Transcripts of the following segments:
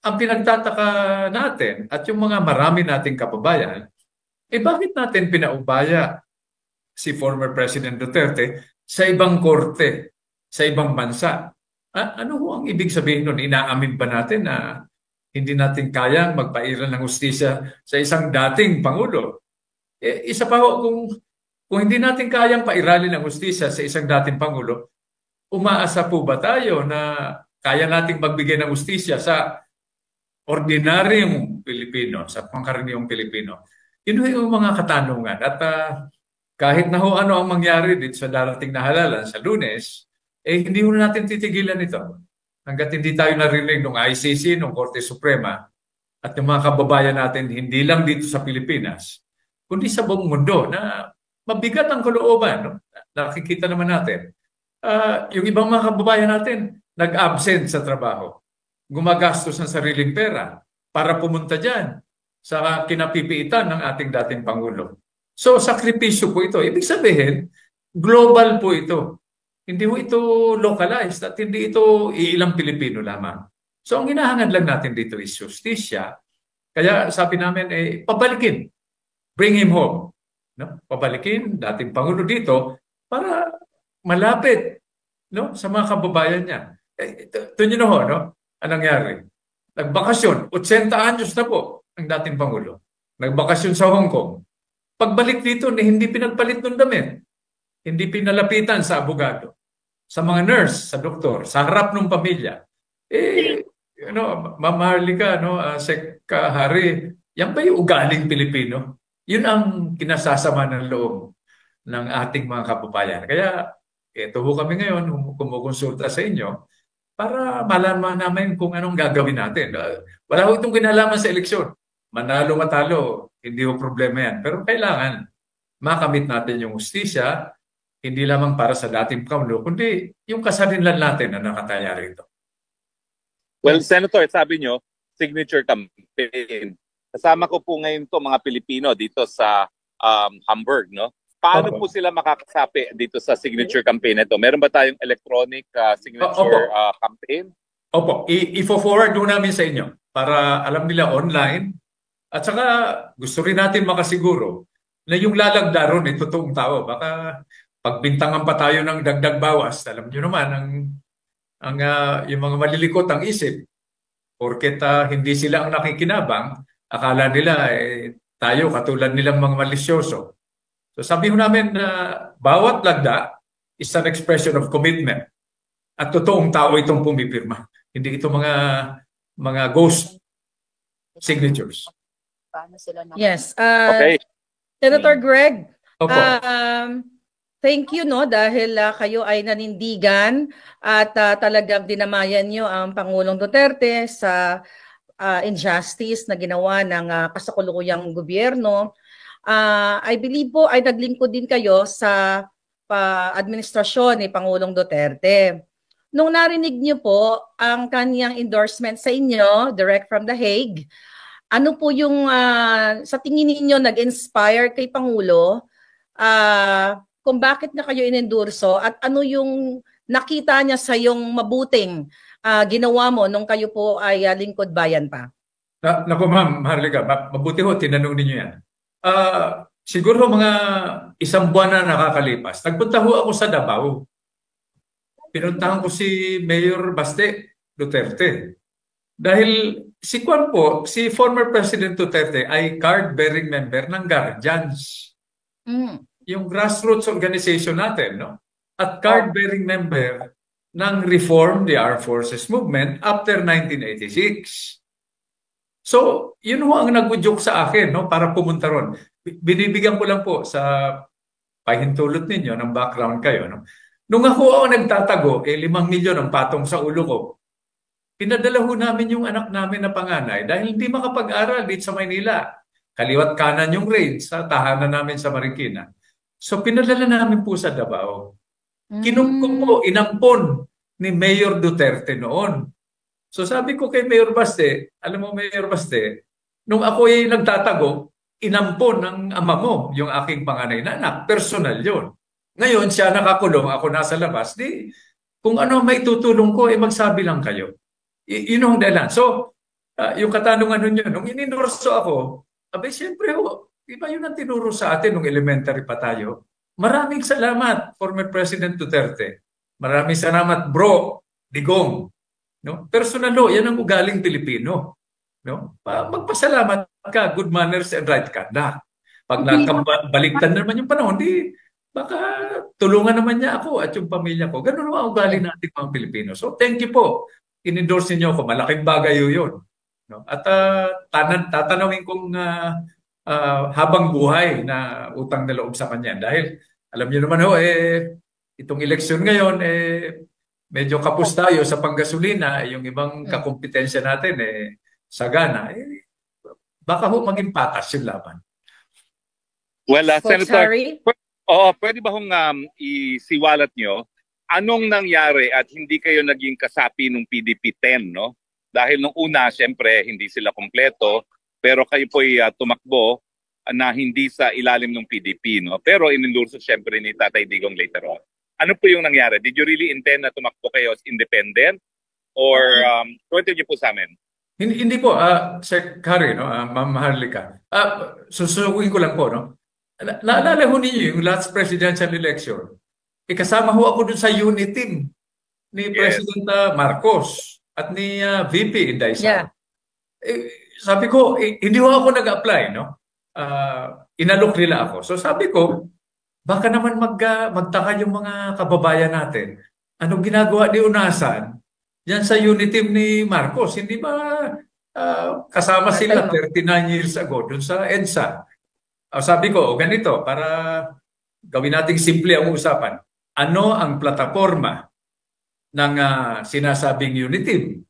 ang pinagtataka natin at yung mga marami nating kababayan, bakit natin pinaubaya si former President Duterte sa ibang korte, sa ibang bansa? Ano ho ang ibig sabihin nun? Inaamin ba natin na hindi natin kayang magpairal ng hustisya sa isang dating Pangulo? Isa pa ho, kung hindi natin kayang pairalin ng hustisya sa isang dating Pangulo, umaasa po ba tayo na kaya nating magbigay ng hustisya sa ordinaryong Pilipino, sa pangkaraniwang Pilipino? Yun yung mga katanungan. At kahit na ho ano ang mangyari dito sa darating na halalan sa Lunes, hindi ho natin titigilan ito. Hanggat hindi tayo narinig ng ICC, ng Korte Suprema, at yung mga kababayan natin, hindi lang dito sa Pilipinas, kundi sa buong mundo na mabigat ang kalooban. No? Nakikita naman natin. Yung ibang mga kababayan natin, nag-absent sa trabaho. Gumagastos ng sariling pera para pumunta dyan sa kinapipiitan ng ating dating Pangulo. So, sakripisyo po ito. Ibig sabihin, global po ito. Hindi po ito localized at hindi ito iilang Pilipino lamang. So, ang hinahangad lang natin dito is justisya. Kaya sabi namin, pabalikin. Bring him home. No? Pabalikin, dating Pangulo dito para malapit, no, sa mga kababayan niya. Ito nyo na ho, no? Anong nangyari? Nagbakasyon, 80 anyos na po ang dating Pangulo. Nagbakasyon sa Hong Kong. Pagbalik dito, hindi pinagpalit ng damit. Hindi pinalapitan sa abogado, sa mga nurse, sa doktor, sa harap ng pamilya. Ma'am Harlika, no, Sek Hari, yan ba yung ugaling Pilipino? Yun ang kinasasama ng loob ng ating mga kababayan. Kaya, ito ho kami ngayon, kumukonsulta sa inyo para malaman namin kung anong gagawin natin. Wala ho itong kinalaman sa eleksyon. Manalo, matalo, hindi ho problema yan. Pero kailangan makamit natin yung hustisya, hindi lamang para sa dating Pangulo, kundi yung kasarinlan natin na nakataya rito. Well, Senator, sabi nyo, signature campaign. Kasama ko po ngayon to mga Pilipino dito sa Hamburg, no? Paano po sila makakasapi dito sa signature campaign na ito? Meron ba tayong electronic signature campaign? Opo, i-forward doon namin sa inyo para alam nila online. At saka gusto rin natin makasiguro na yung lalagda ron ay totoong tao. Baka pagbintangan pa tayo ng dagdag bawas. Alam nyo naman, yung mga malilikot ang isip. Porket hindi sila ang nakikinabang, akala nila tayo katulad nilang mga malisyoso. So sabi ko namin na bawat lagda is an expression of commitment. At totoong tao itong pumipirma. Hindi ito mga ghost signatures. Yes. Okay. Senator Greg, Opo. thank you, no, dahil kayo ay nanindigan at talagang dinamayan nyo ang Pangulong Duterte sa injustice na ginawa ng kasakulukuyang gobyerno. I believe po ay naglingkod din kayo sa administrasyon ni Pangulong Duterte. Nung narinig niyo po ang kanyang endorsement sa inyo, direct from The Hague, ano po yung sa tingin niyo nag-inspire kay Pangulo kung bakit na kayo inendorso at ano yung nakita niya sa yung mabuting ginawa mo nung kayo po ay lingkod bayan pa? Naku ma'am, Harlika, mabuti ho, tinanong ninyo yan. Siguro mga isang buwan na nakakalipas, nagpunta ho ako sa Davao. Pinuntahan ko si Mayor Baste Duterte. Dahil si former President Duterte ay card-bearing member ng Guardians. Yung grassroots organization natin, no? At card-bearing member ng Reform the Armed Forces Movement after 1986. So, yun ho ang nag-udyok sa akin, no, para pumunta ron. Binibigyan ko lang po sa pahintulot ninyo ng background kayo, no. Nung ako nagtatago, 5 milyon ang patong sa ulo ko. Pinadala ho namin yung anak namin na panganay dahil hindi makapag-aral dito sa Maynila. Kaliwat kanan yung grade sa tahanan namin sa Marikina. So pinadala namin po sa Davao. Kinungkong po, inampon ni Mayor Duterte noon. So sabi ko kay Mayor Baste, alam mo Mayor Baste, nung ako ay nagtatago, inampon ng ama mo yung aking panganay na anak. Personal yun. Ngayon siya nakakulong, ako nasa labas. Kung ano may tutulong ko, magsabi lang kayo. Yun ang dahilan. So, Yung katanungan ninyo, nung inendorso ako, abay siyempre ho, iba yun ang tinuro sa atin nung elementary pa tayo. Maraming salamat, former President Duterte. Maraming salamat, Bro Digong. No? Personal ho, yan ang ugaling Pilipino. No? Magpasalamat ka, good manners and right conduct. Pag nakabaliktad naman yung panahon, di baka tulungan naman niya ako at yung pamilya ko. Ganun ang ugali natin mga Pilipino. So thank you po. In-endorse niyo ako. Malaking bagay yun. No? At tatanawin kong habang buhay na utang na loob sa kanya. Dahil alam niyo naman ho, itong eleksyon ngayon, medyo kapos tayo sa panggasolina. Yung ibang kakompetensya natin, sagana. Baka ho maging patas yung laban. Well, Senator, Harry? pwede ba hong isiwalat nyo anong nangyari at hindi kayo naging kasapi ng PDP-10, no? Dahil nung una, siyempre, hindi sila kompleto, pero kayo po'y tumakbo na hindi sa ilalim ng PDP, no? Pero inendorso siyempre ni Tatay Digong later on. Ano po yung nangyari? Did you really intend na tumakbo kayo as independent? Or kwento niyo po sa amin? Hindi po, Sir Harry, no? Ma'am Harlika. Susukuin ko lang po, no? Naalala ho ninyo yung last presidential election. Kasama ho ako dun sa unit team ni President Marcos at ni VP Inday Sara. Sabi ko, hindi ho ako nag-apply, no? Inalok nila ako. So sabi ko, baka naman magtaka yung mga kababayan natin. Anong ginagawa ni Unasan yan sa unit team ni Marcos? Hindi ba kasama sila 39 years ago dun sa EDSA? Sabi ko, ganito, para gawin nating simple ang usapan. Ano ang plataforma ng sinasabing unity?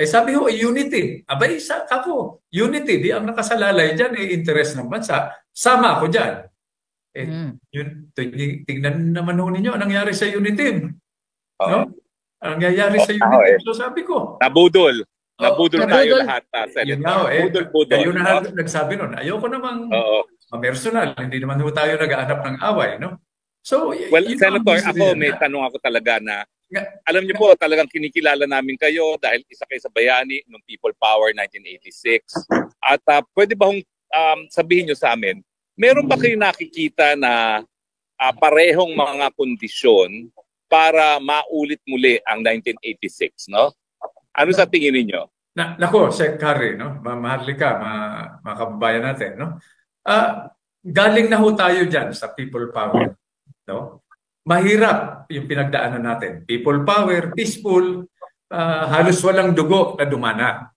Sabi ko, unity. Abay, ako, unity. Di ang nakasalalay dyan, interest ng bansa. Sama ako dyan. Tingnan naman ho ninyo, anong nangyari sa unity? No? Anong nangyayari sa unity? So sabi ko. Nabudol. Nabudol tayo lahat. Budol. Kayo na nagsabi nun. Ayoko namang personal. Hindi naman ho tayo nag-aanap ng away. No? So, well, Senator, ako may tanong ako talaga na alam niyo po, talagang kinikilala namin kayo dahil isa kayo sa bayani ng People Power 1986. At pwede ba sabihin niyo sa amin, meron ba kayo nakikita na parehong mga kondisyon para maulit muli ang 1986, no? Ano sa tingin niyo? Nako, Sir Harry, no? Mahal ka, mga kababayan natin, no? Galing na ho tayo dyan sa People Power. No? Mahirap yung pinagdaanan natin. People Power, peaceful, halos walang dugo na dumana.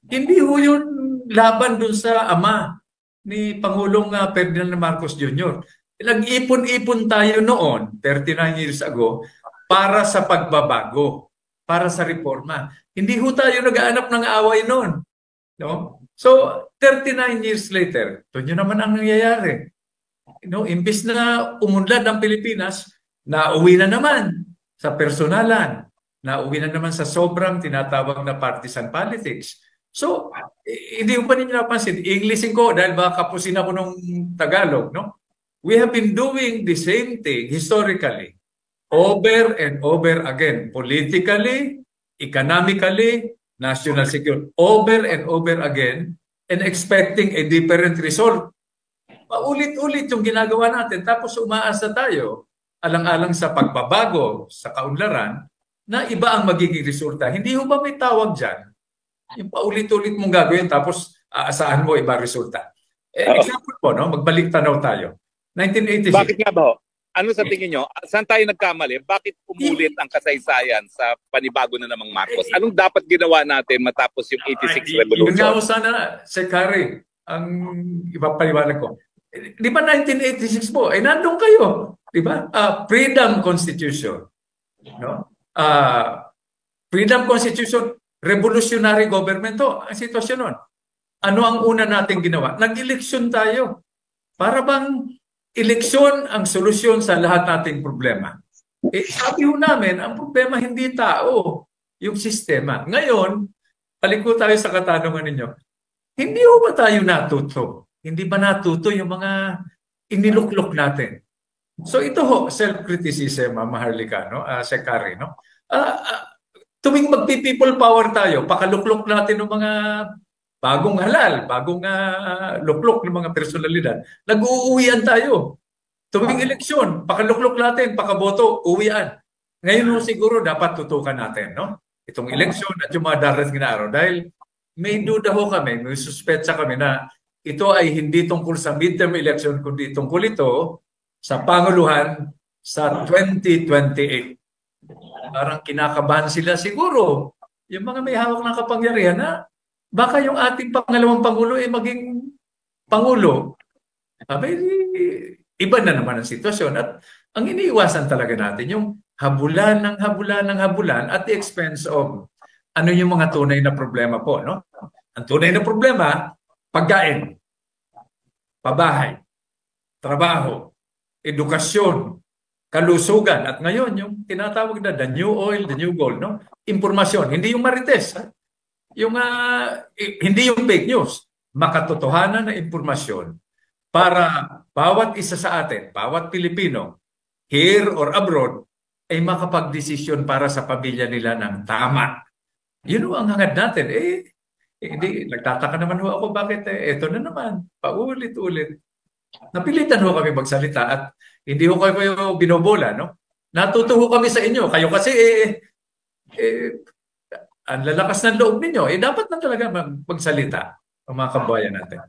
Hindi ho yun laban dun sa ama ni Pangulong Ferdinand Marcos Jr. Nag-ipon-ipon tayo noon, 39 years ago, para sa pagbabago, para sa reforma. Hindi ho tayo nag-aanap ng away noon. No? So, 39 years later, ito nyo naman ang nangyayari. Imbis na umunlad ang Pilipinas, nauwi na naman sa personalan, nauwi na naman sa sobrang tinatawag na partisan politics. So, hindi ko pa ninyo napansin. Englishin ko dahil baka kapusin ako ng Tagalog. No? We have been doing the same thing historically, over and over again, politically, economically, national security, over and over again, and expecting a different result. Paulit-ulit yung ginagawa natin, tapos umaasa tayo, alang-alang sa pagbabago sa kaunlaran, na iba ang magiging resulta. Hindi ho ba may tawag dyan? Yung paulit-ulit mong gagawin, tapos aasahan mo iba resulta. Example po, no? Magbalik tanaw tayo. 1986. Bakit nga ba? Ano sa tingin nyo? Saan tayo nagkamali? Bakit umulit ang kasaysayan sa panibago na namang Marcos? Anong dapat ginawa natin matapos yung 86 revolution? Yun nga ho sana, Sir Harry, ang ipapaliwanag ko. Di ba 1986 po? Nandun kayo. Di ba? Freedom Constitution. No? Freedom Constitution, revolutionary government to. Ang sitwasyon nun. Ano ang una natin ginawa? Nag-eleksyon tayo. Para bang eleksyon ang solusyon sa lahat nating problema. Sabi ho namin, ang problema hindi tao, yung sistema. Ngayon, balik ko tayo sa katanungan ninyo. Hindi ho ba tayo natuto? Hindi ba natuto yung mga iniluklok natin? So ito ho, self-criticism, Maharlika, no? Sekari, no? Tuwing magpi-people power tayo, pakaluklok natin ng mga bagong halal, bagong luklok ng mga personalidad. Nag-uuwian tayo. Tuwing eleksyon, pakaluklok natin, pakaboto, uwian. Ngayon siguro dapat tutukan natin, no? Itong eleksyon at yung mga darating na araw. Dahil may duda ho kami, may suspetsa kami na ito ay hindi tungkol sa midterm election, kundi tungkol ito sa panguluhan sa 2028. Parang kinakabahan sila siguro. Yung mga may hawak ng kapangyarihan na baka yung ating pangalawang Pangulo ay maging Pangulo. Abay, iba na naman ang sitwasyon. At ang iniiwasan talaga natin yung habulan ng habulan ng habulan at the expense of ano yung mga tunay na problema po, no? Ang tunay na problema, pagkain, pabahay, trabaho, edukasyon, kalusugan. At ngayon, yung tinatawag na the new oil, the new gold, no? Impormasyon, hindi yung marites, ha? Yung, hindi yung fake news. Makatotohanan na impormasyon para bawat isa sa atin, bawat Pilipino, here or abroad, ay makapagdesisyon para sa pamilya nila ng tama. Yun ang hangad natin. Hindi, nagtataka naman ho ako bakit ito na naman, paulit-ulit. Napilitan ho kami magsalita at hindi ho kayo binobola, no? Natuto ho kami sa inyo. Kayo kasi, ang lalakas ng loob ninyo, dapat na talaga magsalita ang mga kabayan natin.